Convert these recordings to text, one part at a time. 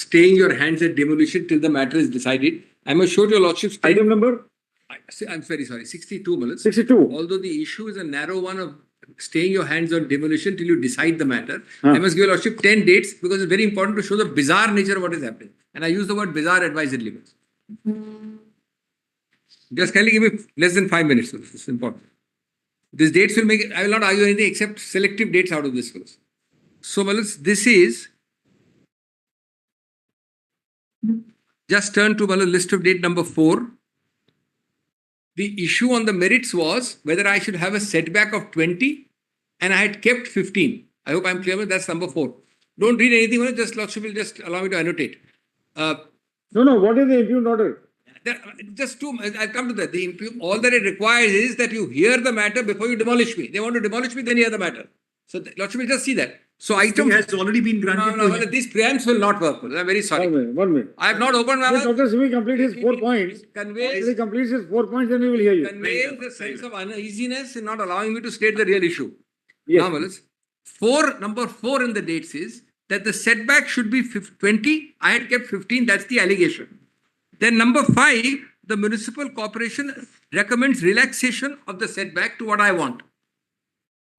staying your hands at demolition till the matter is decided. I must show to your lordship. Item number I'm very sorry, 62 minutes. 62. Although the issue is a narrow one of staying your hands on demolition till you decide the matter, I must give your lordship 10 dates because it's very important to show the bizarre nature of what is happening. And I use the word bizarre advisedly. Just kindly give me less than 5 minutes. It's important. These dates will make it, I will not argue anything except selective dates out of this course. So, this is, just turn to list of date number 4. The issue on the merits was whether I should have a setback of 20 and I had kept 15. I hope I'm clear with that's number 4. Don't read anything, just lordship will just allow me to annotate. No, what is the impugned order? Just two, I'll come to that. All that it requires is that you hear the matter before you demolish me. They want to demolish me, then hear the matter. So the lordship will just see that. So item has already been granted. No, these preamps will not work. I'm very sorry. 1 minute. I have not opened my mouth. Dr. Singh complete his 4 points. If he completes his 4 points, then we will hear you. Conveying the sense of uneasiness in not allowing me to state the real issue. Yes. Now, number 4 in the dates is that the setback should be 20. I had kept 15. That's the allegation. Then number 5, the municipal corporation recommends relaxation of the setback to what I want.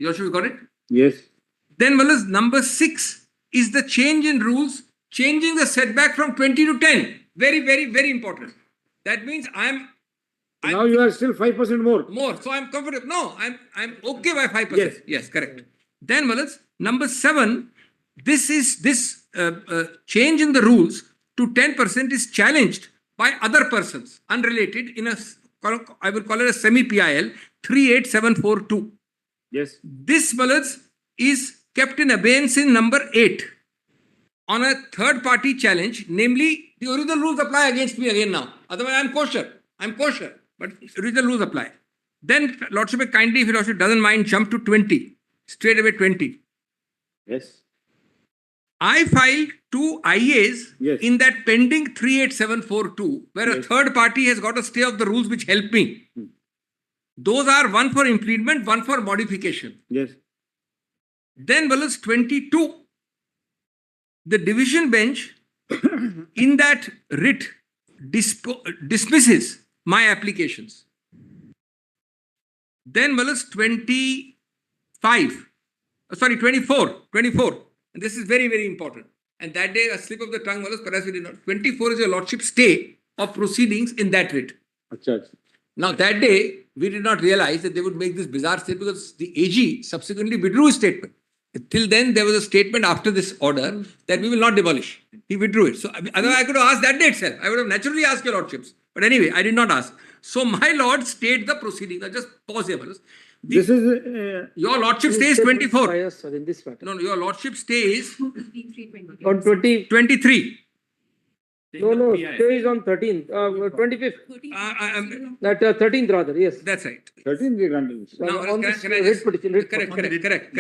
You should got it? Yes. Then number 6 is the change in rules, changing the setback from 20 to 10. Very, very, very important. That means now you are still 5% more. More. So I'm comfortable. No, I'm okay by 5%. Yes, correct. Then number 7, this change in the rules to 10% is challenged by other persons unrelated in I will call it a semi-PIL 38742. Yes. This is kept in abeyance in number 8 on a third party challenge, namely the original rules apply against me again now. Otherwise I'm kosher, but original rules apply. Then lordship kindly, if your lordship doesn't mind, jump to 20, straight away 20. Yes. I filed 2 IAs in that pending 38742, where a third party has got a stay of the rules which help me. Those are one for impediment, one for modification. Yes. Then 22, the division bench in that writ dismisses my applications. Then 24. And this is very, very important. And that day, a slip of the tongue, perhaps we did not. 24 is your lordship stay of proceedings in that writ. Achha. Now, that day, we did not realize that they would make this bizarre statement because the AG subsequently withdrew his statement. Till then, there was a statement after this order that we will not demolish. He withdrew it. So, otherwise, I could have asked that day itself. I would have naturally asked your lordships. But anyway, I did not ask. So, my lord stayed the proceedings. Now, just pause here. This is... your lordship stays 24. In this matter. No, your lordship stays on 23. No, stay is on 13th, 25th. That 13th rather, yes. That's right. 13th we granted. Correct.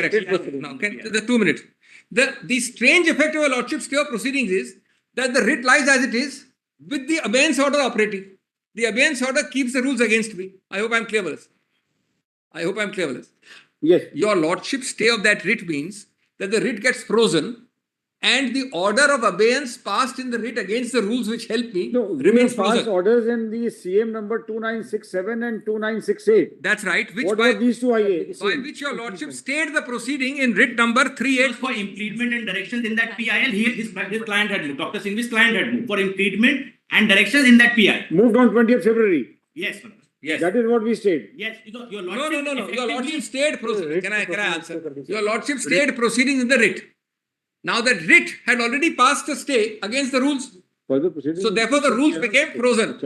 Now, the 2 minutes. The strange effect of a lordship stay of proceedings is that the writ lies as it is with the abeyance order operating. The abeyance order keeps the rules against me. I hope I'm clear with this. Yes. Your lordship stay of that writ means that the writ gets frozen and the order of abeyance passed in the writ against the rules which help me remains frozen. Orders in the CM number 2967 and 2968. That's right. What were these 2 IAs? By which your lordship stayed the proceeding in writ number 38. For impediment and directions in that PIL, his client had moved. Dr. Singhvi's client had moved for impediment and directions in that PIL. Moved on 20th February. Yes. Yes. That is what we stayed. Yes. Your lordship No. Your lordship stayed proceedings. Can I answer? Your lordship stayed proceedings in the writ. Now that writ had already passed a stay against the rules. So therefore the rules became frozen.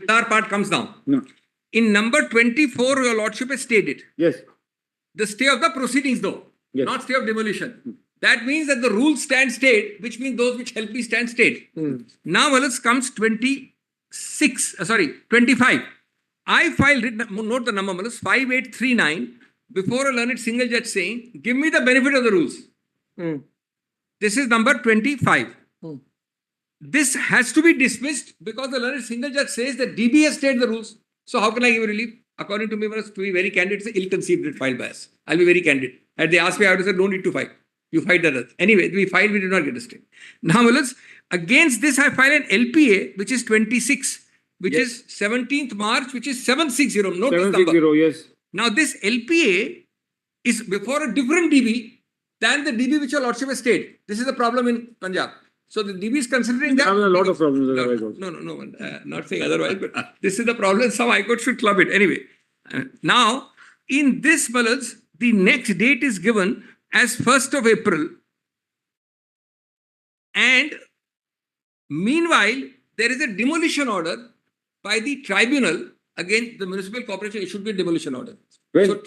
Bizarre part comes down. No. In number 24, your lordship has stayed it. Yes. The stay of the proceedings though, Yes. not stay of demolition. That means that the rules stand state, which means those which help me stand state. Now, Wallace comes 25. I filed, note the number, Wallace, 5839 before a learned single judge saying, give me the benefit of the rules. This is number 25. This has to be dismissed because the learned single judge says that DB has stated the rules. So how can I give a relief? According to me, to be very candid, it's an ill-conceived writ filed by us. I'll be very candid. Had they asked me, I would have said, no need to fight. You fight that. Anyway, we filed, we did not get a stay. Now, Wallace, against this, I filed an LPA, which is 26, which is 17th March, which is 760. Note this number. 760, yes. Now, this LPA is before a different DB than the DB which your lordship has stated. This is the problem in Punjab. So the DB is considering that. I have a lot of problems otherwise also. No, not saying otherwise, but this is the problem. Some High Court should club it. Anyway, now, in this, Wallace, the next date is given as 1st of April. And meanwhile, there is a demolition order by the tribunal against the municipal corporation. It should be a demolition order. When? So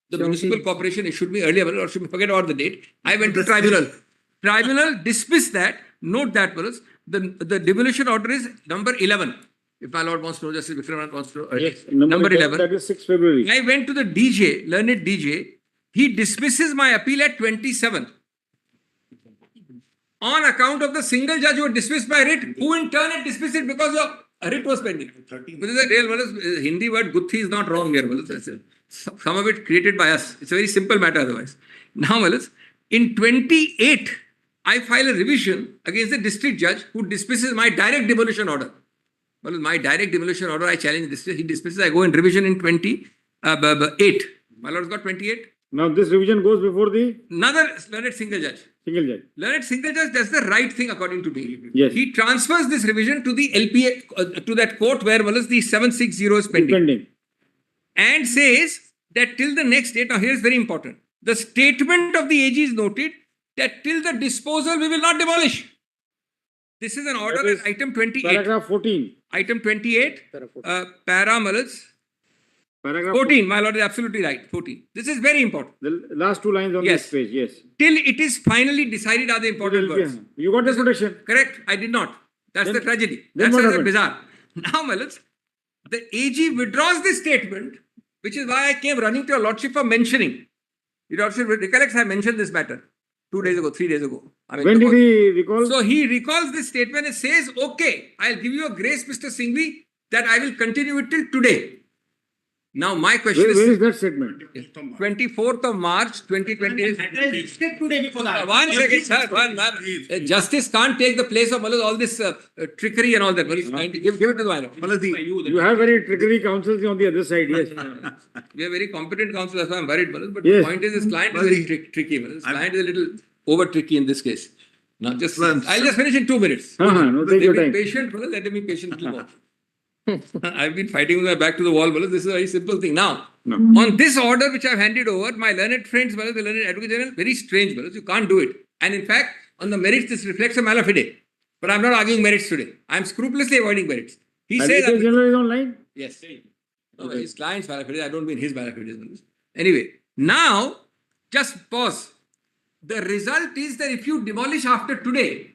the municipal corporation issued me earlier, or should forget about the date. I went to tribunal. Tribunal dismissed that. Note that, Wallace. The demolition order is number 11. If my lord wants to know, Justice Vikramnath wants to know. Yes, number 11. That is 6 February. I went to the DJ, learned DJ. He dismisses my appeal at 27th. On account of the single judge who had dismissed my writ, who in turn had dismissed it because a writ was pending. This is a real, Wallace, Hindi word, Guthi is not wrong here, Wallace. Some of it created by us. It's a very simple matter otherwise. Now, Wallace, in 28, I file a revision against the district judge who dismisses my direct demolition order. Well, my direct demolition order, I challenge this. He dismisses. I go in revision in 28. My lord's got 28. Now this revision goes before the Another learned single judge. single judge. Learned single judge does the right thing according to me. Yes. He transfers this revision to the LPA, to that court where Wallace the 760 is pending. And says that till the next date, now here is very important. The statement of the AG is noted that till the disposal we will not demolish. This is an order at item 28. Paragraph 14. Item 28, para Wallace. Paragraph 14, my lord is absolutely right. 14. This is very important. The last 2 lines on Yes. this page, yes. Till it is finally decided are the important words. You got the protection. Correct? I did not. That's the tragedy. then That's what the happened? bizarre. Now, Wallace, the AG withdraws this statement, which is why I came running to your lordship for mentioning. Your lordship recollects I mentioned this matter 2 days ago, 3 days ago. When did he recall? So he recalls this statement and says, okay, I'll give you a grace, Mr. Singhvi, that I will continue it till today. Now, my question where is that statement? 24th of March, 2020. Today before that. One second, sir. Justice can't take the place of all this trickery and all that. Give it to the minor. You have very trickery counsels on the other side, yes. We are very competent counsel, that's why I'm worried. But Yes. the point is, this client is very tricky. This client is a little over tricky in this case. Now, just I'll just finish in 2 minutes. No, take your time. Be patient, brother. Let me be patient a little more. I've been fighting with my back to the wall, brother. This is a very simple thing. Now, on this order which I've handed over, my learned friends, brother, the learned advocate general, very strange, brother. You can't do it. And in fact, on the merits, this reflects a mala fide. But I'm not arguing merits today. I'm scrupulously avoiding merits. He says. Advocate General is online? Yes. No, his client's mala fide. I don't mean his mala fide. Anyway, now, just pause. The result is that if you demolish after today,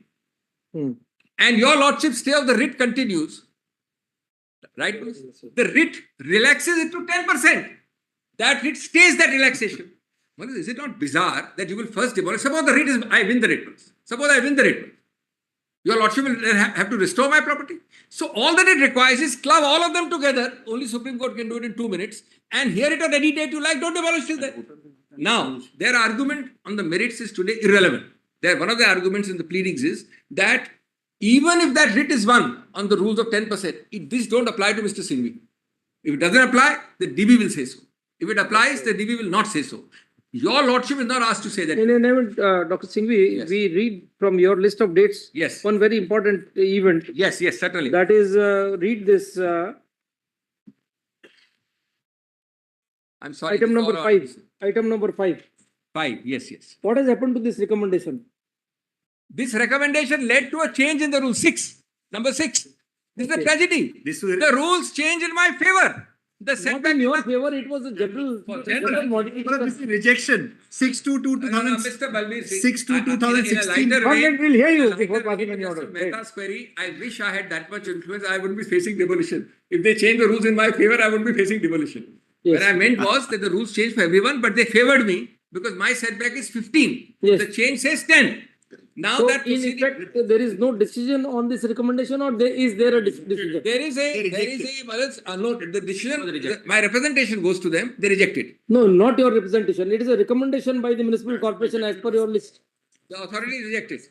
and your lordship stay of the writ continues, right? The writ relaxes it to 10%. That writ stays that relaxation. Well, is it not bizarre that you will first demolish? Suppose the writ is, I win the writ. Suppose I win the writ. Your lordship will have to restore my property. So all that it requires is club all of them together. Only Supreme Court can do it in 2 minutes. And hear it on any date you like. Don't demolish till then. Now, their argument on the merits is today irrelevant. One of the arguments in the pleadings is that even if that writ is won on the rules of 10%, this don't apply to Mr. Singhvi. If it doesn't apply, the DB will say so. If it applies, the DB will not say so. Your lordship is not asked to say that. Dr. Singhvi, Yes. we read from your list of dates. Yes. One very important event. Yes, certainly. That is, read this I'm sorry. item this number all 5. Item number 5. 5, yes. What has happened to this recommendation? This recommendation led to a change in the rule 6. Number 6. This is a tragedy. The rules change in my favor. The Not setback in your favor, it was a general. This is rejection. 6/2/2000. Mr. Balbir Singh, 6/2/2016. In a lighter Government way, will hear you in a before lighter passing way, any order. Mr. Mehta's query, I wish I had that much influence. I wouldn't be facing demolition. If they change the rules in my favor, I wouldn't be facing demolition. Yes. What I meant was that the rules changed for everyone, but they favored me because my setback is 15. Yes. The change says 10. Now So that in proceeding, effect, there is no decision on this recommendation, or is there a decision? there is a note. The decision, my representation goes to them. They reject it. No, not your representation. It is a recommendation by the municipal corporation as per your list. The authority rejects it.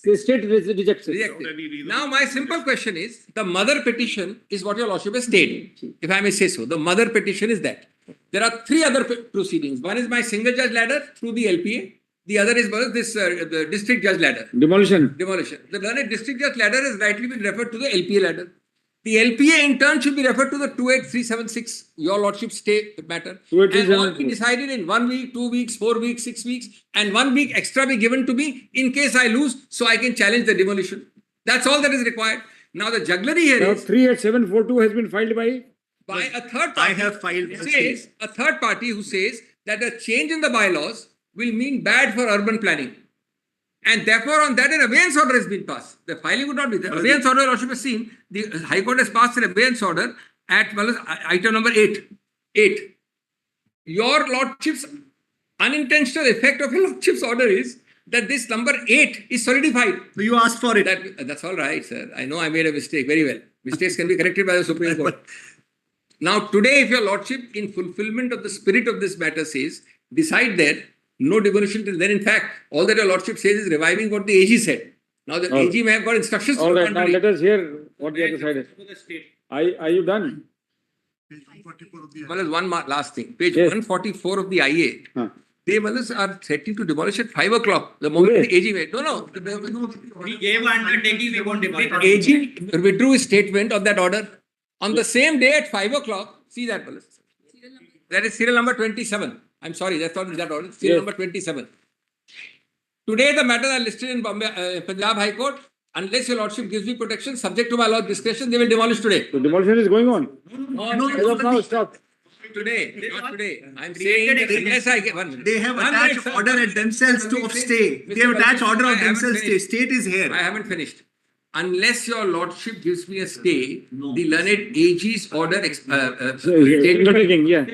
The state rejects it. Rejected. Now, my simple question is, the mother petition is what your lordship has stated, if I may say so. The mother petition is that. There are three other proceedings. One is my single judge ladder through the LPA. The other is the district judge ladder. Demolition. Demolition. The learned district judge ladder is rightly been referred to the LPA ladder. The LPA in turn should be referred to the 28376, your lordship stay matter. And all be decided in 1 week, 2 weeks, 4 weeks, 6 weeks, and 1 week extra be given to me in case I lose, so I can challenge the demolition. That's all that is required. Now the jugglery here Now is 38742 has been filed by. by a third I party. have filed who says, a third party who says that a change in the bylaws will mean bad for urban planning. And therefore, on that, an abeyance order has been passed. The filing would not be there. Abeyance order, Lordship has seen, the High Court has passed an abeyance order at item number 8. 8. Your Lordship's unintentional effect of your Lordship's order is that this number 8 is solidified. So you asked for it. That's all right, sir. I know I made a mistake. Very well. Mistakes can be corrected by the Supreme Court. Now, today, if your Lordship, in fulfillment of the spirit of this matter, says, decide that no demolition till then. In fact, all that your Lordship says is reviving what the AG said. Now, the AG may have got instructions. All right, now let us hear what they have decided. For the state. Are you done? Well, one last thing. Page Yes. 144 of the IA. Huh. They are threatening to demolish at 5 o'clock. The moment Okay. the AG made. No. We gave undertaking, we won't demolish. AG withdrew his statement on that order. On the same day at 5 o'clock, see that, Wallace. That is serial number 27. I'm sorry, that's not in that order. Serial number 27. Today, the matters are listed in Punjab High Court. Unless your Lordship gives me protection, subject to my Lord's discretion, they will demolish today. So demolition is going on. As of now, stop. Today, not today. I'm saying that unless I get 1 minute. They have 1 minute, attached sir. order at themselves to Mr. stay. They have Balbir attached Singh, order I of haven't themselves stay. finished. State is here. I haven't finished. Unless your Lordship gives me a stay, the learned AG's order Undertaking, yeah.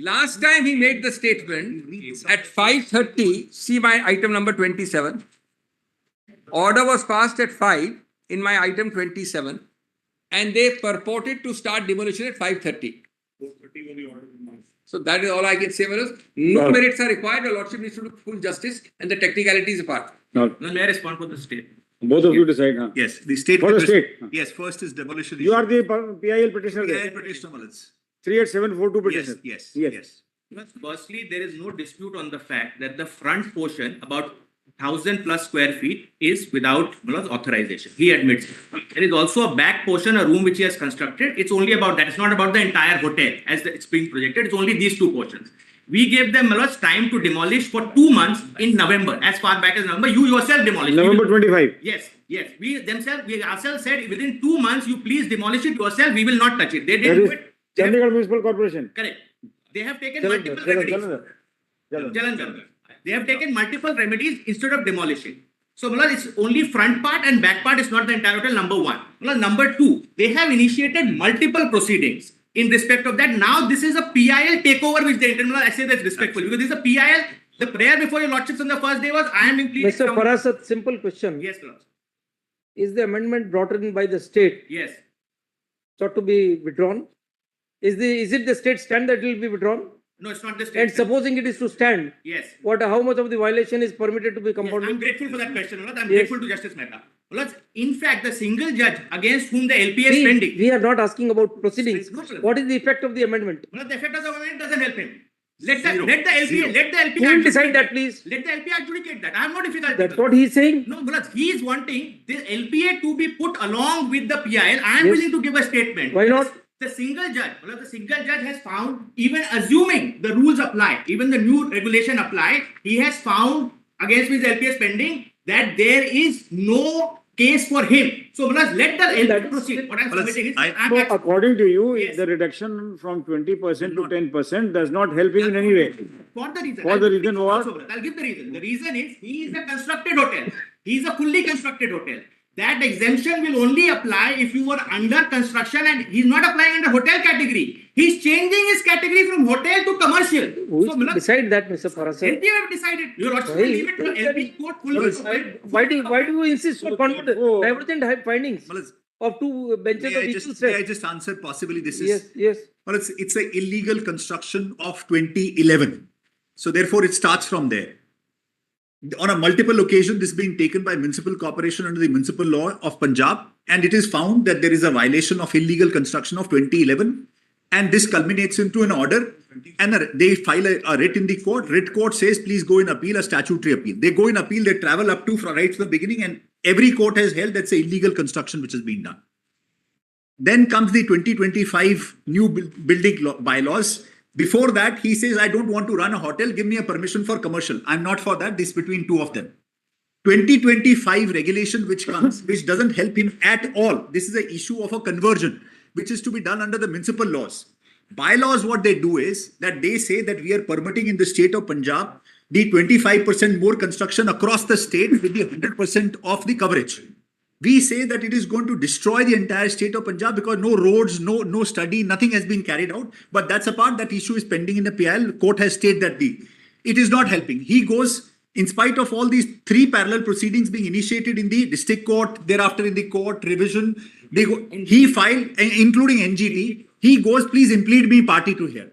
Last time he made the statement at 5:30, see my item number 27. Order was passed at 5 in my item 27, and they purported to start demolition at 5:30. So that is all I can say, Manoj. No merits are required. Your Lordship needs to do full justice, and the technicalities apart. No, No, may I respond for the state? both of you decide. Huh? Yes, the state. For the state. Yes, first is demolition. You are the PIL petitioner Yeah, there. petitioner, Malaz. 38742 Yes, petitioner. yes, Yes. yes. Firstly, there is no dispute on the fact that the front portion, about 1,000 plus square feet, is without authorization. He admits it. There is also a back portion, a room which he has constructed. It's only about that. It's not about the entire hotel as it's being projected. It's only these two portions. We gave them time to demolish for 2 months in November. As far back as November, you yourself demolished. November 25. Yes. We ourselves said within 2 months, you please demolish it yourself. We will not touch it. They That didn't is do it. They have- Chandigarh Municipal Corporation. Correct. They have taken multiple remedies. Jalandhar. They have taken multiple remedies instead of demolishing. So, it's only front part and back part is not the entire hotel, number one. Number two, they have initiated multiple proceedings in respect of that. Now, this is a PIL takeover which they intend. I say that's respectful because this is a PIL. The prayer before your Lordships on the first day was, I am being pleased. Mr. Farasat, simple question. Yes, Lord. Is the amendment brought in by the state Yes. sought to be withdrawn? Is it the state stand that will be withdrawn? No, it's not the And state. supposing it is to stand, Yes. how much of the violation is permitted to be Yes, compounded? I'm grateful for that question. I'm Yes. grateful to Justice Mehta. In fact, the single judge against whom the LPA is pending. We are not asking about proceedings. No, sir. What is the effect of the amendment? The effect of the amendment doesn't help him. Let the Zero. LPA Who will decide that, please? Let the LPA adjudicate that. I have no difficulty. That's what he is saying. No, Mulad, he is wanting the LPA to be put along with the PIL. I am Yes. willing to give a statement. Why not? The single judge, Mulad, the single judge has found, even assuming the rules apply, even the new regulation apply, he has found against which the LPA is pending that there is no case for him. So let the LP proceed. What I'm Well, submitting is, I- So according to you, Yes. the reduction from 20% to 10% does not help him in any way. for the reason. For the reason what? I'll give the reason. The reason is he is a constructed hotel. He is a fully constructed hotel. That exemption will only apply if you were under construction, and he's not applying under hotel category. He's changing his category from hotel to commercial. Who So, is decide that, Mr. Parasar? LP have decided. Your lordship Why? will leave it to LP court fully. Why do you insist on divergent findings Well, of two benches of equal may I strength? just answer possibly this Yes, is, yes. well, it's an illegal construction of 2011. So therefore it starts from there. On a multiple occasion, this being taken by municipal corporation under the municipal law of Punjab, and it is found that there is a violation of illegal construction of 2011, and this culminates into an order, and they file a writ in the court. Writ court says, please go in appeal, a statutory appeal. They go in appeal, they travel up to from right from the beginning, and every court has held that's an illegal construction which has been done. Then comes the 2025 new building bylaws. Before that, he says, I don't want to run a hotel. Give me a permission for commercial. I'm not for that. This is between two of them. 2025 regulation which comes, which doesn't help him at all. This is an issue of a conversion, which is to be done under the municipal laws. Bylaws, what they do is that they say that we are permitting in the state of Punjab the 25% more construction across the state with the 100% of the coverage. We say that it is going to destroy the entire state of Punjab because no roads, no study, nothing has been carried out. But that's a part, that issue is pending in the PIL. Court has stated that it is not helping. He goes, in spite of all these three parallel proceedings being initiated in the district court, thereafter in the court, revision, he filed, including NGT, he goes, please implead me party to here.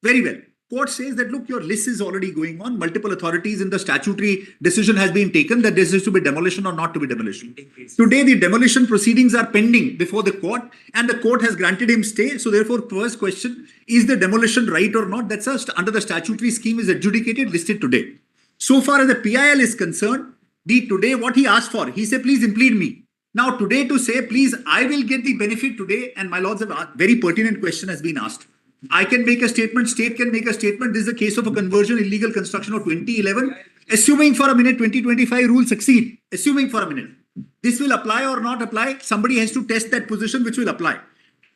Very well. Court says that, look, your list is already going on. Multiple authorities in the statutory decision has been taken that this is to be demolition or not to be demolition. Today, the demolition proceedings are pending before the court, and the court has granted him stay. So therefore, first question, is the demolition right or not? That's under the statutory scheme is adjudicated, listed today. So far as the PIL is concerned, today what he asked for, he said, please implead me. Now today to say, please, I will get the benefit today, and my lords, a very pertinent question has been asked. I can make a statement, state can make a statement. This is a case of a conversion, illegal construction of 2011. Assuming for a minute 2025 rules succeed, assuming for a minute, this will apply or not apply, somebody has to test that position which will apply.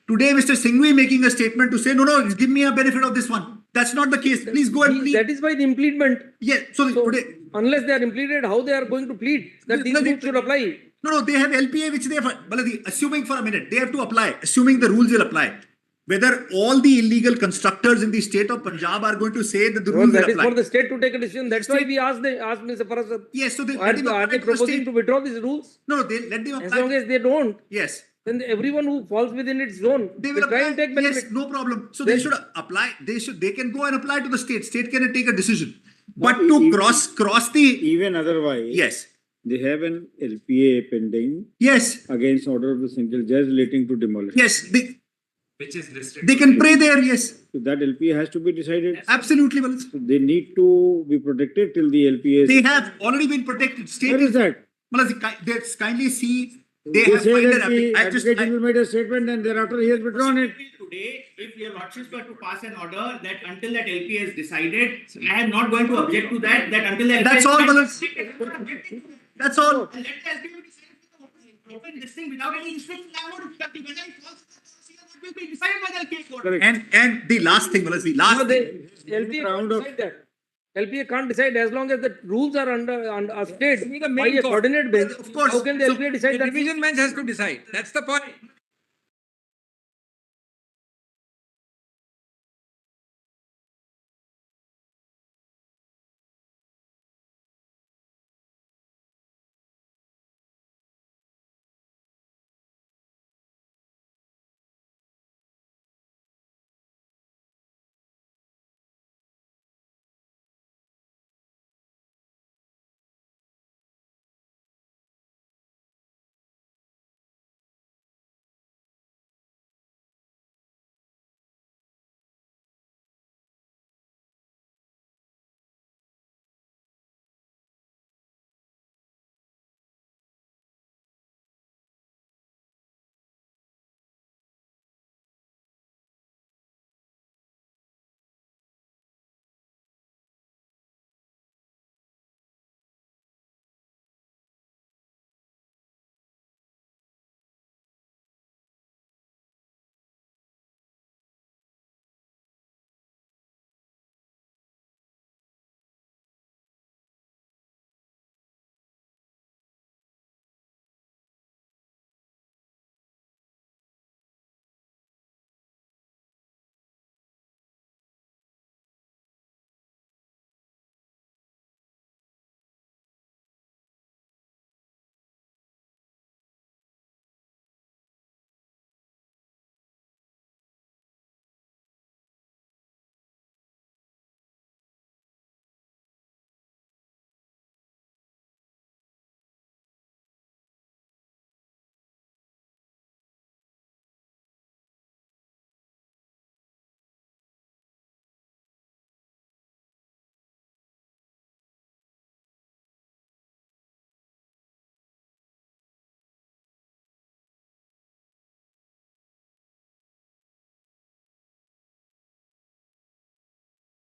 Today, Mr. SINGHVI making a statement to say, no, give me a benefit of this one. That's not the case. Please go and plead. That is by the impleadment. Yeah, so today, unless they are impleaded, how they are going to plead that these rules should apply? No, they have LPA which they have, assuming for a minute, they have to apply, assuming the rules will apply. Whether all the illegal constructors in the state of Punjab are going to say that the rules will apply. That is for the state to take a decision. That's why we asked Mr. Parasar. Yes, so Are they proposing to withdraw these rules? No, they let them apply. As long as they don't, yes, then everyone who falls within its zone, they will try apply. and take benefit. Yes, no problem. So they should apply. They can go and apply to the state. State can take a decision. But to cross the Even otherwise, yes, they have an LPA pending yes, against order of the single judge relating to demolition. yes. Which is restricted. They can pray there. Yes, So that LPA has to be decided. absolutely. Well, So they need to be protected till the LPA. they have already been protected. State Where is that? Well, they kindly see. They They have say filed that an the application. advocate will made a statement and thereafter he has withdrawn it. Today, if your lordships were to pass an order that until that LP is decided, I am not going to object to that, until the LP That's is all, decided. That's all. And let the LP be decided open this thing without any restriction. I want to whether it falls will be decided by the LP court. Correct. And the last thing, well, the last No, thing. LPA can't Round of- decide that. LPA can't decide as long as the rules are under stated the by main a court. coordinate bench. Of course. How can the So LPA decide The that? division bench has to decide. That's the point.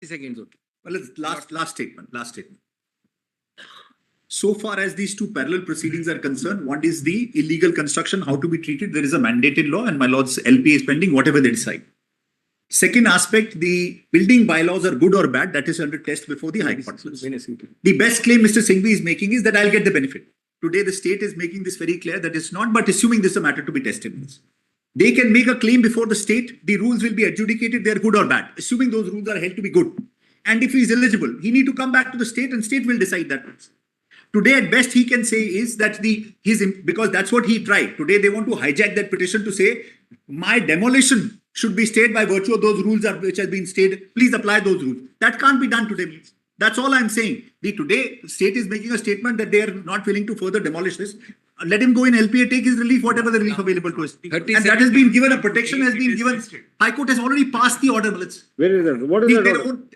Seconds only. Well, it's last statement. So far as these two parallel proceedings are concerned, one is the illegal construction, how to be treated. There is a mandated law, and my lord's LPA is pending, whatever they decide. Second aspect, the building bylaws are good or bad, that is under test before the High Court. The best claim Mr. Singhvi is making is that I'll get the benefit. Today, the state is making this very clear that it's not, but assuming this is a matter to be tested. They can make a claim before the state, the rules will be adjudicated, they're good or bad, assuming those rules are held to be good. And if he is eligible, he need to come back to the state and state will decide that. Today, at best, he can say is that because that's what he tried. Today, they want to hijack that petition to say, my demolition should be stayed by virtue of those rules which has been stayed. Please apply those rules. That can't be done today. That's all I'm saying. Today, state is making a statement that they are not willing to further demolish this. Let him go in LPA, take his relief, whatever the relief available to us. And that has been given, a protection has been given. High Court has already passed the order. Where is that? What is that order? Their own.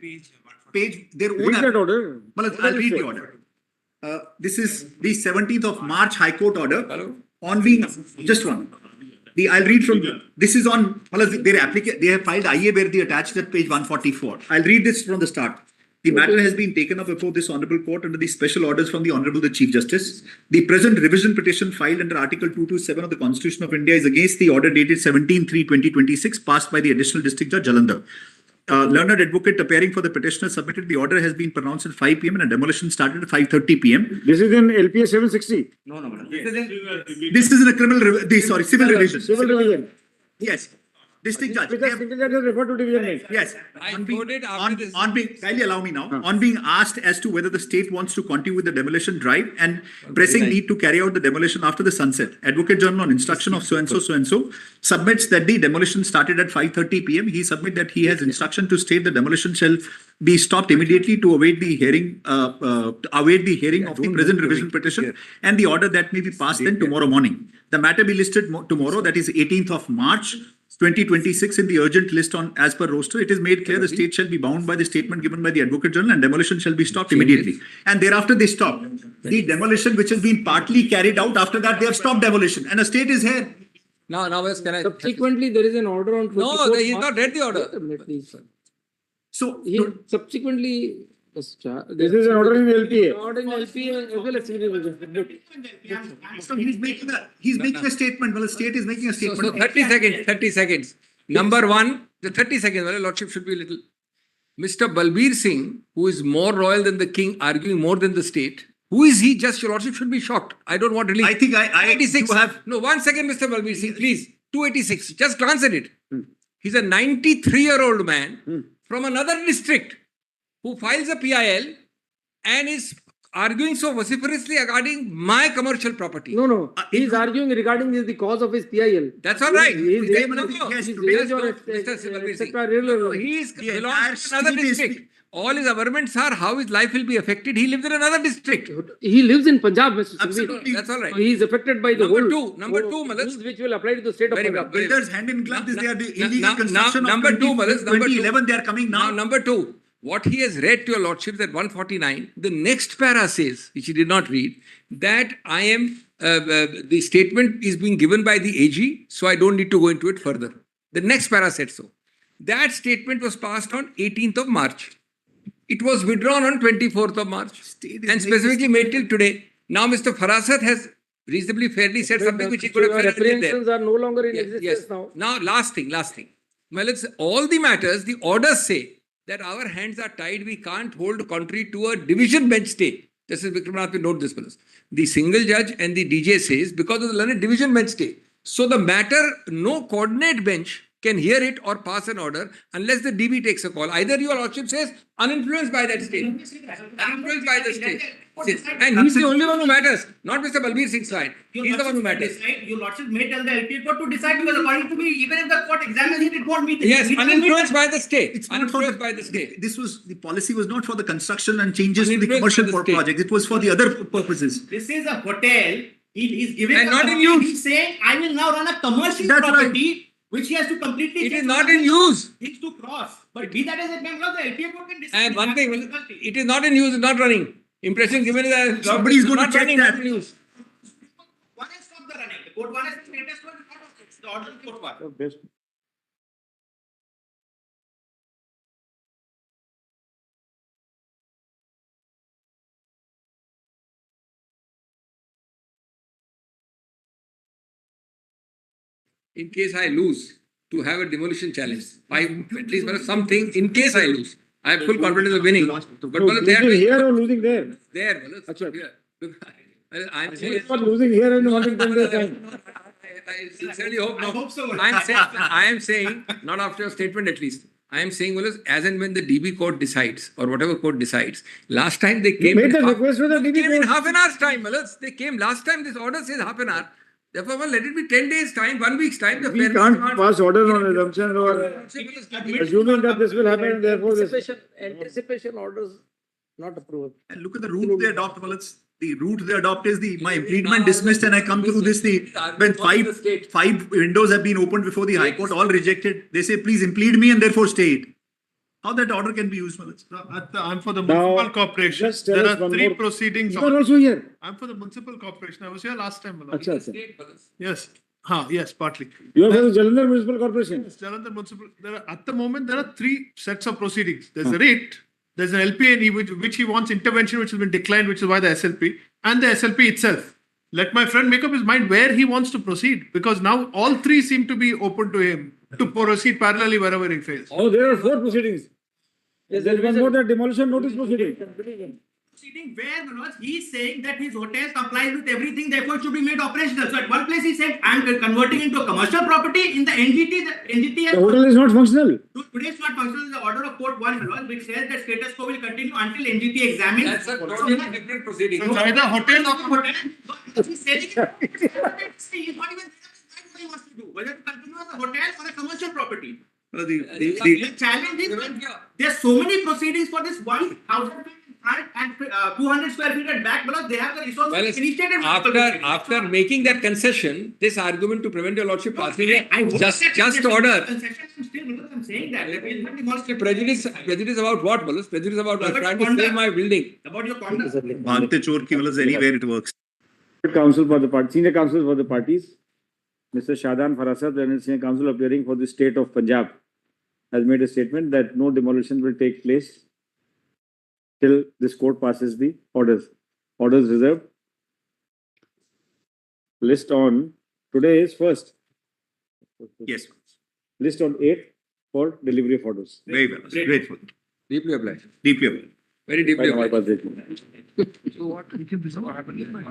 Read that order. I'll read the order. This is the 17th of March High Court order. Hello? On being, just one. I'll read from, this is on, they have filed IA where they attached at page 144. I'll read this from the start. The matter has been taken up before this Honourable Court under the special orders from the Honourable the Chief Justice. The present revision petition filed under Article 227 of the Constitution of India is against the order dated 17/3/2026 passed by the Additional District Judge Jalandhar. Learned advocate appearing for the petitioner submitted the order has been pronounced at 5 p.m. and a demolition started at 5:30 p.m. This is in LPA 760. No. This is in a civil revision. Civil revision. Yes. District Judge. Which the single judge has referred to division bench. Yes. I quoted after this. Kindly allow me now. On being asked as to whether the state wants to continue with the demolition drive and pressing need to carry out the demolition after the sunset, Advocate General on instruction of so-and-so submits that the demolition started at 5:30 p.m. He submits that he has instruction to state the demolition shall be stopped immediately to await the hearing of the present revision petition and the order that may be passed then tomorrow morning. The matter be listed tomorrow, that is 18th of March. 2026 in the urgent list on as per roster. It is made clear the state shall be bound by the statement given by the Advocate General and demolition shall be stopped immediately. And thereafter they stop. The demolition which has been partly carried out, after that they have stopped demolition and a state is here. Now, can I? Subsequently, there is an order on. No, he's not read the order. So, Subsequently, this is an order in LPA. order in LPA as well as civil revision. so he's making a statement. Well, the state is making a So statement. 30 seconds. Number one, the 30 seconds, well, Lordship should be a little. Mr. Balbir Singh, who is more royal than the king, arguing more than the state. Who is he? Just your Lordship should be shocked. I don't want relief. I think I 286. do have. No, 1 second, Mr. Balbir Singh, please. 286. Just glance at it. He's a 93-year-old man from another district who files a PIL and is arguing so vociferously regarding my commercial property. No. He is arguing regarding the cause of his PIL. That's all right. His Yes, age no, his his age or Mr. Balbir Singh. etc. He is The belongs to entire another state is- district. All his averments are how his life will be affected. He lives in another district. He lives in Punjab, Mr. Singhvi. Absolutely. That's all right. So he is affected by the Number two, whole Malaj. rules which will apply to the state of Very Punjab. well. Builders hand in glove. They are the Now- illegal construction number of two, Malaj, number two. 2011. They are coming Now, now. number two, what he has read to your lordships at 149, the next para says, which he did not read, that I am, the statement is being given by the AG, so I don't need to go into it further. The next para said so. That statement was passed on 18th of March. It was withdrawn on 24th of March and specifically made till today. Now, Mr. Farasat has reasonably fairly said something which he could have Your said there. apprehensions are no longer in Yes, existence yes. now. Now, last thing. Well, it's all the matters, the orders say that our hands are tied. We can't hold contrary to a division bench stay. Justice Vikramath will note this, fellows. The single judge and the DJ says because of the learned division bench stay. So the matter, no coordinate bench can hear it or pass an order unless the DB takes a call. Either your lordship says uninfluenced by that state. Uninfluenced by the state. And he's the only one who matters, not Mr. Balbir Singh's side. He's the one who matters. Your lordship may tell the LPA court to decide because according to me, even if the court examines it, it won't meet. Yes, uninfluenced by the state. It's not for Uninfluenced by the state. the policy was not for the construction and changes to the Uninfluenced commercial by the state. project. It was for the other purposes. This is a hotel. He's giving And a not in complaint. use. He's saying, I will now run a commercial That's right. property, which he has to completely. It is change not the in use. things to cross. But be that as it may, the LPA court can decide. And one thing, it is not in use, it's not running. Impression given is that Somebody is going to not check running, that. not in use. One has stopped the running. The court one has status quo, the order of the court one. Best. in case I lose, to have a demolition challenge. At least something, in case I lose. I have full confidence of winning. But So, they are losing here or losing there? there. Achha. Here. I'm saying, Not losing here and wanting 10 days time. I sincerely hope no. I hope so. I am saying, not after your statement at least. I am saying, well, as and when the DB court decides, or whatever court decides, last time they came. made in the half- request with the DB came in court. half an hour's time, Malas. They came last time, this order says half an hour. Therefore, well, let it be 10 days time, 1 week's time. The We fairness can't demand- pass order on assumption or assuming that this will happen and therefore this. Anticipation orders not approved. And look at the route they adopt. Well, it's the route they adopt is my impediment dismissed, and I come through this. When five windows have been opened before the High Court, all rejected. They say, please impede me and therefore stay it. How that order can be used, Malas? I'm for the Now, municipal corporation. just tell There us are one three more- proceedings. You are also here. I'm for the municipal corporation. I was here last time. Manoj. Acha, acha. Yes. Yes, partly. You are from the Jalandhar Municipal Corporation. Yes, Jalandhar Municipal. At the moment, there are three sets of proceedings. There's a rate, there's an LPA which he wants intervention, which has been declined, which is why the SLP, and the SLP itself. Let my friend make up his mind where he wants to proceed, because now all three seem to be open to him to proceed parallelly wherever he fails. Oh, there are 4 proceedings. There is one more, that demolition notice proceeding. Proceeding where, Manoj, he is saying that his hotel complies with everything, therefore it should be made operational. So at one place he said, I'm converting into a commercial property. In the NGT, The has hotel is not functional. today it's not functional. The order of court 1, Manoj, which says that status quo will continue until NGT examines. That's a totally different proceeding. So it's either hotel or He's saying he's not even saying what he wants to do, whether to continue as a hotel or a commercial property. The challenge is there's so many proceedings for this 1,000 feet in front and 200 square feet at back, because they have the resources Well, to it's initiate it. after making that concession, this argument to prevent your lordship passing I a won't just accept concession. order. Concession, I'm saying that. We'll not demolish it. Prejudice about what, Malas? Prejudice about About trying to conduct. save my building. About your conduct. Bhagte chor ki Malas, anywhere it works. Counsel for the party, senior counsel for the parties, Mr. Shadan Farasat, and senior counsel appearing for the state of Punjab, has made a statement that no demolition will take place till this court passes the orders. Orders reserved. List on, today is 1st. Yes. List on 8th for delivery of orders. Very well. Grateful. Deeply obliged. Deeply well. Very deeply By obliged. my budget. So what happened?